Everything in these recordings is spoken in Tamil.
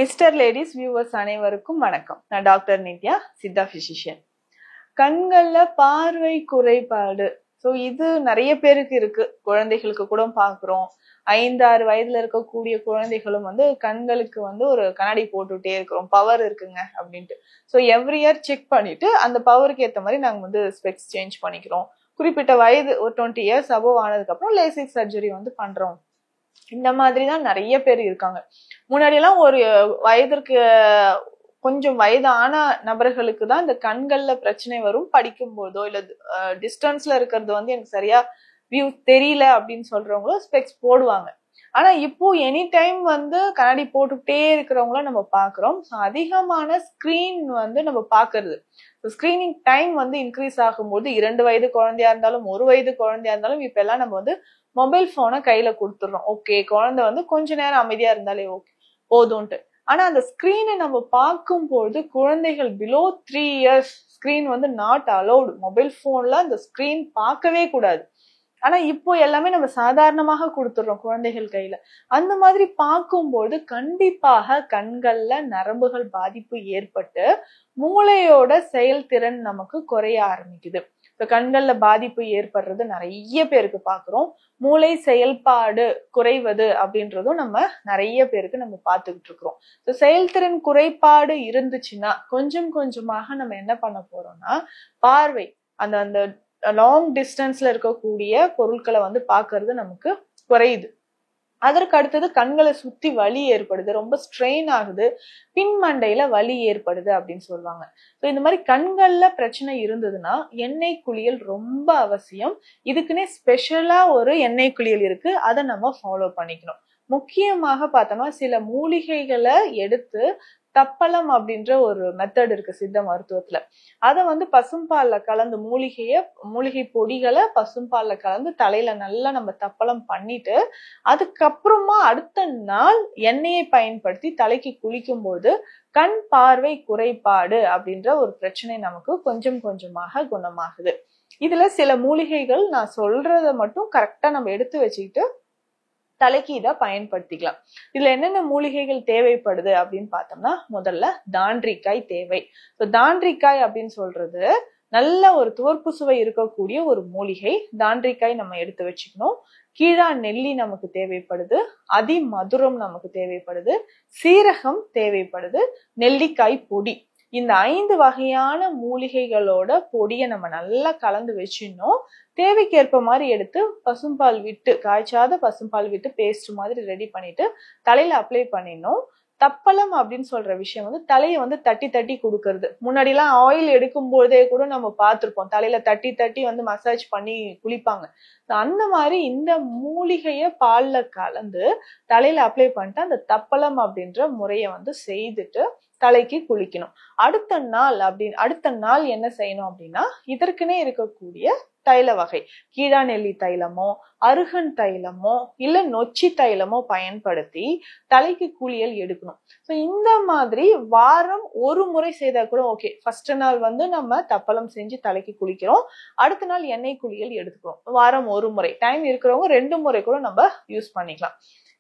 மிஸ்டர் லேடிஸ் வியூவர்ஸ் அனைவருக்கும் வணக்கம். நான் டாக்டர் நித்யா, சித்தா பிசிஷியன். கண்கள்ல பார்வை குறைபாடு, இது நிறைய பேருக்கு இருக்கு. குழந்தைகளுக்கு கூட பாக்குறோம். 5-6 வயதுல இருக்கக்கூடிய குழந்தைகளும் கண்களுக்கு ஒரு கண்ணாடி போட்டுட்டே இருக்கிறோம், பவர் இருக்குங்க அப்படின்ட்டு. எவ்ரி இயர் செக் பண்ணிட்டு அந்த பவருக்கு ஏத்த மாதிரி நாங்க ஸ்பெக்ஸ் சேஞ்ச் பண்ணிக்கிறோம். குறிப்பிட்ட வயது ஒரு 20 இயர்ஸ் அபோவ் ஆனதுக்கு அப்புறம் லேசிக் சர்ஜரி பண்றோம். இந்த மாதிரிதான் நிறைய பேர் இருக்காங்க. முன்னாடி எல்லாம் ஒரு வயதிற்கு கொஞ்சம் வயதான நபர்களுக்கு தான் இந்த கண்கள்ல பிரச்சனை வரும். படிக்கும் போதோ இல்ல டிஸ்டன்ஸ்ல இருக்கிறது எனக்கு சரியா வியூ தெரியல அப்படின்னு சொல்றவங்களும் ஸ்பெக்ஸ் போடுவாங்க. ஆனா இப்போ எனி டைம் கண்ணாடி போட்டுக்கிட்டே இருக்கிறவங்கள நம்ம பாக்குறோம். அதிகமான ஸ்கிரீன் நம்ம பாக்குறது, ஸ்கிரீனிங் டைம் இன்க்ரீஸ் ஆகும்போது 2 வயது குழந்தையா இருந்தாலும் 1 வயது குழந்தையா இருந்தாலும் இப்ப எல்லாம் நம்ம மொபைல் போனை கையில கொடுத்துடுறோம். ஓகே, குழந்தை கொஞ்ச நேரம் அமைதியா இருந்தாலே ஓகே போதும்ட்டு. ஆனா அந்த ஸ்கிரீனை நம்ம பார்க்கும்போது குழந்தைகள் below 3 years screen not allowed. Mobile போன்ல அந்த ஸ்கிரீன் பார்க்கவே கூடாது. ஆனா இப்போ எல்லாமே நம்ம சாதாரணமாக கொடுத்துடுறோம் குழந்தைகள் கையில. அந்த மாதிரி பார்க்கும்போது கண்டிப்பாக கண்கள்ல நரம்புகள் பாதிப்பு ஏற்பட்டு மூளையோட செயல்திறன் நமக்கு குறைய ஆரம்பிக்குது. இப்ப கண்கள்ல பாதிப்பு ஏற்படுறது நிறைய பேருக்கு பாக்குறோம். மூளை செயல்பாடு குறைவது அப்படின்றதும் நம்ம நிறைய பேருக்கு நம்ம பார்த்துக்கிட்டு இருக்கிறோம். செயல்திறன் குறைபாடு இருந்துச்சுன்னா கொஞ்சம் கொஞ்சமாக நம்ம என்ன பண்ண போறோம்னா, பார்வை அந்த லாங் டிஸ்டன்ஸ்ல இருக்கக்கூடிய பொருட்களை பாக்குறது நமக்கு குறையுது. அதற்கு அடுத்தது கண்களை சுத்தி வலி ஏற்படுது, ரொம்ப ஸ்ட்ரெயின் ஆகுது, பின்மண்டையில வலி ஏற்படுது அப்படின்னு சொல்லுவாங்க. இந்த மாதிரி கண்கள்ல பிரச்சனை இருந்ததுன்னா எண்ணெய் குளியல் ரொம்ப அவசியம். இதுக்குன்னே ஸ்பெஷலா ஒரு எண்ணெய் குளியல் இருக்கு, அதை நம்ம ஃபாலோ பண்ணிக்கணும். முக்கியமாக பார்த்தோம்னா சில மூலிகைகளை எடுத்து தப்பலம் அப்படின்ற ஒரு மெத்தட் இருக்கு சித்த மருத்துவத்துல. அத பசும்பால்ல கலந்து மூலிகை பொடிகளை பசும்பால்ல கலந்து தலையில நல்லா நம்ம தப்பலம் பண்ணிட்டு அதுக்கப்புறமா அடுத்த நாள் எண்ணெயை பயன்படுத்தி தலைக்கு குளிக்கும் போது கண் பார்வை குறைபாடு அப்படின்ற ஒரு பிரச்சனை நமக்கு கொஞ்சம் கொஞ்சமாக குணமாகுது. இதுல சில மூலிகைகள் நான் சொல்றத மட்டும் கரெக்டா நம்ம எடுத்து வச்சுக்கிட்டு தலைக்கு இதை பயன்படுத்திக்கலாம். இதுல என்னென்ன மூலிகைகள் தேவைப்படுது அப்படின்னு பார்த்தோம்னா, முதல்ல தாண்டிக்காய் தேவை. தாண்டிக்காய் அப்படின்னு சொல்றது நல்ல ஒரு துவர்ப்பு சுவை இருக்கக்கூடிய ஒரு மூலிகை. தாண்டிக்காய் நம்ம எடுத்து வச்சுக்கணும். கீழா நெல்லி நமக்கு தேவைப்படுது, அதி மதுரம் நமக்கு தேவைப்படுது, சீரகம் தேவைப்படுது, நெல்லிக்காய் பொடி. இந்த 5 வகையான மூலிகைகளோட பொடியை நம்ம நல்லா கலந்து வச்சிடணும். தேவைக்கேற்ப மாதிரி எடுத்து பசும்பால் விட்டு, காய்ச்சாத பசும்பால் விட்டு பேஸ்ட் மாதிரி ரெடி பண்ணிட்டு தலையில அப்ளை பண்ணிடணும். தப்பலம் அப்படின்னு சொல்ற விஷயம் தலையை தட்டி தட்டி கொடுக்கறது. முன்னாடி எல்லாம் ஆயில் எடுக்கும் போதே கூட நம்ம பார்த்திருப்போம், தலையில தட்டி தட்டி மசாஜ் பண்ணி குளிப்பாங்க. அந்த மாதிரி இந்த மூலிகைய பால்ல கலந்து தலையில அப்ளை பண்ணிட்டு அந்த தப்பலம் அப்படின்ற முறைய செய்துட்டு தலைக்கு குளிக்கணும். அடுத்த நாள் என்ன செய்யணும் அப்படின்னா, இதற்குனே இருக்கக்கூடிய தைல வகை, கீழா நெல்லி தைலமோ அருகன் தைலமோ இல்ல நொச்சி தைலமோ பயன்படுத்தி தலைக்கு குளியல் எடுக்கணும். இந்த மாதிரி வாரம் ஒரு முறை செய்தா கூட ஓகே. ஃபர்ஸ்ட் நாள் நம்ம தப்பலம் செஞ்சு தலைக்கு குளிக்கிறோம், அடுத்த நாள் எண்ணெய் குளியல் எடுத்துக்கிறோம். வாரம் ஒரு முறை, டைம் இருக்கிறவங்க 2 முறை கூட நம்ம யூஸ் பண்ணிக்கலாம்.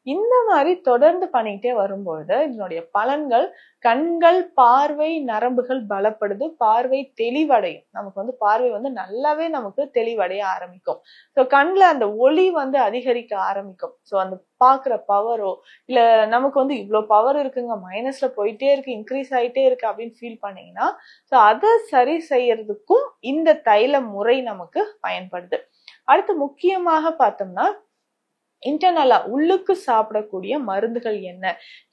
இந்த மாதிரி தொடர்ந்து பண்ணிக்கிட்டே வரும்பொழுது இதனுடைய பலன்கள், கண்கள் பார்வை நரம்புகள் பலப்படுது, பார்வை தெளிவடையும். நமக்கு பார்வை நல்லாவே நமக்கு தெளிவடைய ஆரம்பிக்கும். கண்ல அந்த ஒளி அதிகரிக்க ஆரம்பிக்கும். அந்த பாக்குற பவரோ இல்ல நமக்கு இவ்வளவு பவர் இருக்குங்க, மைனஸ்ல போயிட்டே இருக்கு, இன்க்ரீஸ் ஆயிட்டே இருக்கு அப்படின்னு ஃபீல் பண்ணீங்கன்னா அதை சரி செய்யறதுக்கும் இந்த தைல முறை நமக்கு பயன்படுது. அடுத்து முக்கியமாக பார்த்தோம்னா, இன்டர்னலா உள்ளுக்கு சாப்பிடக்கூடிய மருந்துகள் என்ன,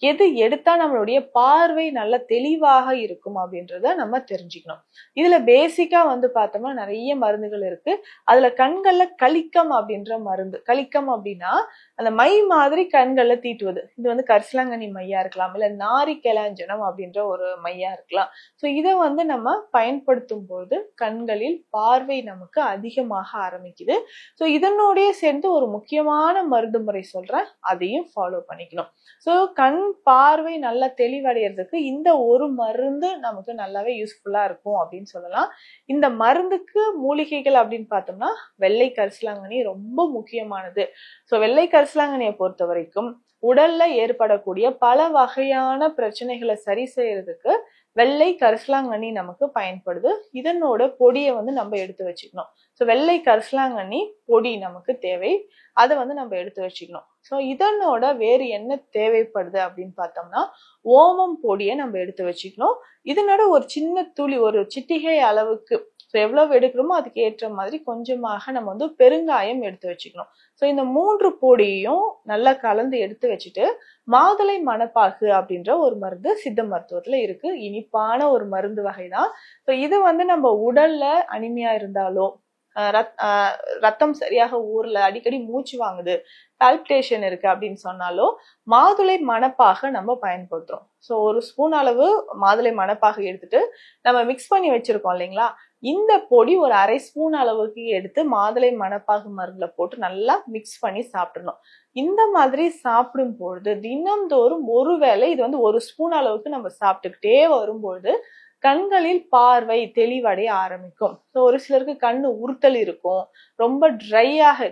எது எடுத்தா நம்மளுடைய பார்வை நல்ல தெளிவாக இருக்கும் அப்படின்றத நம்ம தெரிஞ்சுக்கணும். இதுல பேசிக்கா பார்த்தோம்னா நிறைய மருந்துகள் இருக்கு. அதுல கண்கள்ல கலிக்கம் அப்படின்ற மருந்து. கலிக்கம் அப்படின்னா அந்த மை மாதிரி கண்கள்ல தீட்டுவது. இது கரிசலாங்கண்ணி மையா இருக்கலாம், இல்ல நாரி கெலாஞ்சனம் அப்படின்ற ஒரு மையா இருக்கலாம். இதை நம்ம பயன்படுத்தும் போது கண்களில் பார்வை நமக்கு அதிகமாக ஆரம்பிக்குது. இதனோடய சேர்ந்து ஒரு முக்கியமான மருந்து முறை சொல்றேன், அதையும் ஃபாலோ பண்ணிக்கணும். கண் பார்வை நல்லா தெளிவடைறதுக்கு இந்த ஒரு மருந்து நமக்கு நல்லாவே யூஸ்ஃபுல்லா இருக்கும் அப்படின்னு சொல்லலாம். இந்த மருந்துக்கு மூலிகைகள் அப்படின்னு பார்த்தோம்னா வெள்ளை கரிசலாங்கண்ணி ரொம்ப முக்கியமானது. வெள்ளை கரிசலாங்கண்ணியை பொறுத்த வரைக்கும் உடல்ல ஏற்படக்கூடிய பல வகையான பிரச்சனைகளை சரி செய்யறதுக்கு வெள்ளை கரிசலாங்கண்ணி நமக்கு பயன்படுது. இதனோட பொடியை வந்து நம்ம எடுத்து வச்சுக்கணும். ஸோ வெள்ளை கரிசலாங்கண்ணி பொடி நமக்கு தேவை, அதை வந்து நம்ம எடுத்து வச்சுக்கணும். ஸோ இதனோட வேறு என்ன தேவைப்படுது அப்படின்னு பார்த்தோம்னா ஓமம் பொடியை நம்ம எடுத்து வச்சுக்கணும். இதனோட ஒரு சின்ன துளி, ஒரு சிட்டிகை அளவுக்கு, ஸோ எவ்வளவு எடுக்கிறோமோ அதுக்கு ஏற்ற மாதிரி கொஞ்சமாக நம்ம வந்து பெருங்காயம் எடுத்து வச்சுக்கணும். ஸோ இந்த 3 பொடியையும் நல்லா கலந்து எடுத்து வச்சுட்டு மாதுளை மணப்பாகு அப்படின்ற ஒரு மருந்து சித்த மருத்துவத்துல இருக்கு. இனிப்பான ஒரு மருந்து வகைதான். ஸோ இது வந்து நம்ம உடல்ல அனிமியா இருந்தாலோ, ரத்தம் சரியாக ஊர்ல, அடிக்கடி மூச்சு வாங்குது, பால்பிடேஷன் இருக்கு அப்படின்னு சொன்னாலோ மாதுளை மணப்பாக நம்ம பயன்படுத்துறோம். ஸோ ஒரு ஸ்பூன் அளவு மாதுளை மணப்பாக எடுத்துட்டு நம்ம மிக்ஸ் பண்ணி வச்சிருக்கோம் இல்லைங்களா, இந்த பொடி ஒரு அரை ஸ்பூன் அளவுக்கு எடுத்து மாதுளை மணப்பாகு மருந்துல போட்டு நல்லா மிக்ஸ் பண்ணி சாப்பிடணும். இந்த மாதிரி சாப்பிடும் பொழுது தினம்தோறும் ஒருவேளை இது வந்து ஒரு ஸ்பூன் அளவுக்கு நம்ம சாப்பிட்டுக்கிட்டே வரும்பொழுது கண்களில் பார்வை தெளிவடைய ஆரம்பிக்கும். ஸோ ஒரு சிலருக்கு கண்ணு உறுத்தல் இருக்கும், ரொம்ப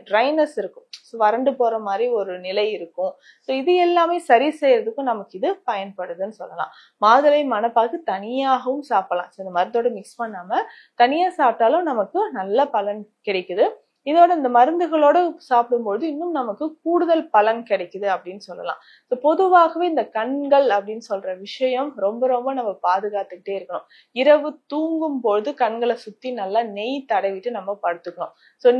ட்ரைனஸ் இருக்கும், வறண்டு போற மாதிரி ஒரு நிலை இருக்கும். ஸோ இது எல்லாமே சரி செய்யறதுக்கும் நமக்கு இது பயன்படுதுன்னு சொல்லலாம். மாதுளை மணப்பாகு தனியாகவும் சாப்பிடலாம். இந்த மருந்தோட மிக்ஸ் பண்ணாம தனியா சாப்பிட்டாலும் நமக்கு நல்ல பலன் கிடைக்குது. இதோட இந்த மருந்துகளோட சாப்பிடும்போது இன்னும் நமக்கு கூடுதல் பலன் கிடைக்குது அப்படின்னு சொல்லலாம். பொதுவாகவே இந்த கண்கள் அப்படின்னு சொல்ற விஷயம் ரொம்ப ரொம்ப நம்ம பாதுகாத்துக்கிட்டே இருக்கணும். இரவு தூங்கும் பொழுது கண்களை சுத்தி நல்லா நெய் தடவிட்டு நம்ம படுத்துக்கணும்.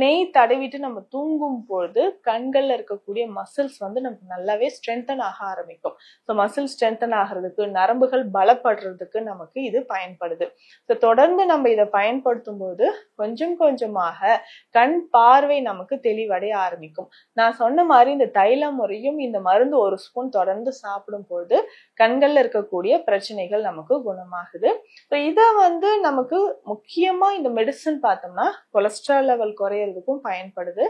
நெய் தடவிட்டு நம்ம தூங்கும் பொழுது கண்கள்ல இருக்கக்கூடிய மசில்ஸ் வந்து நமக்கு நல்லாவே ஸ்ட்ரென்தன் ஆக ஆரம்பிக்கும். மசில் ஸ்ட்ரென்தன் ஆகிறதுக்கு, நரம்புகள் பலப்படுறதுக்கு நமக்கு இது பயன்படுது. தொடர்ந்து நம்ம இதை பயன்படுத்தும் போது கொஞ்சம் கொஞ்சமாக கண் பார்வை நமக்கு தெளிவடைய ஆரம்பிக்கும். நான் சொன்ன மாதிரி இந்த தைல முறையும் இந்த மருந்து ஒரு ஸ்பூன் தொடர்ந்து சாப்பிடும் பொழுது கண்கள்ல இருக்கக்கூடிய பிரச்சனைகள் நமக்கு குணமாகுது. இத வந்து நமக்கு முக்கியமா இந்த மெடிசன் பார்த்தோம்னா கொலஸ்ட்ரால் லெவல் குறையறதுக்கும் பயன்படுது.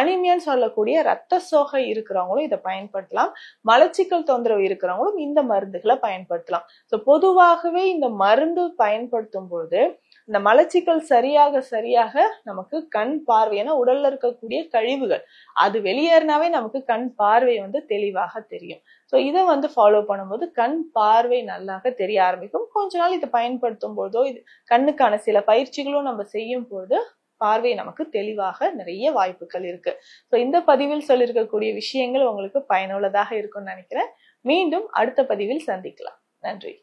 அனிமியான்னு சொல்லக்கூடிய ரத்த சோகை இருக்கிறவங்களும் இதை பயன்படுத்தலாம். மலச்சிக்கல் தொந்தரவு இருக்கிறவங்களும் இந்த மருந்துகளை பயன்படுத்தலாம். பொதுவாகவே இந்த மருந்து பயன்படுத்தும் பொழுது இந்த மலச்சிக்கல் சரியாக நமக்கு கண் பார்வை, ஏன்னா உடல்ல இருக்கக்கூடிய கழிவுகள் அது வெளியேறினாவே நமக்கு கண் பார்வை வந்து தெளிவாக தெரியும். இதை வந்து ஃபாலோ பண்ணும்போது கண் பார்வை நல்லாக தெரிய ஆரம்பிக்கும். கொஞ்ச நாள் இதை பயன்படுத்தும் போதோ இது கண்ணுக்கான சில பயிற்சிகளும் நம்ம செய்யும் போது பார்வை நமக்கு தெளிவாக நிறைய வாய்ப்புகள் இருக்கு. இந்த பதிவில் சொல்லியிருக்கக்கூடிய விஷயங்கள் உங்களுக்கு பயனுள்ளதாக இருக்கும்னு நினைக்கிறேன். மீண்டும் அடுத்த பதிவில் சந்திக்கலாம். நன்றி.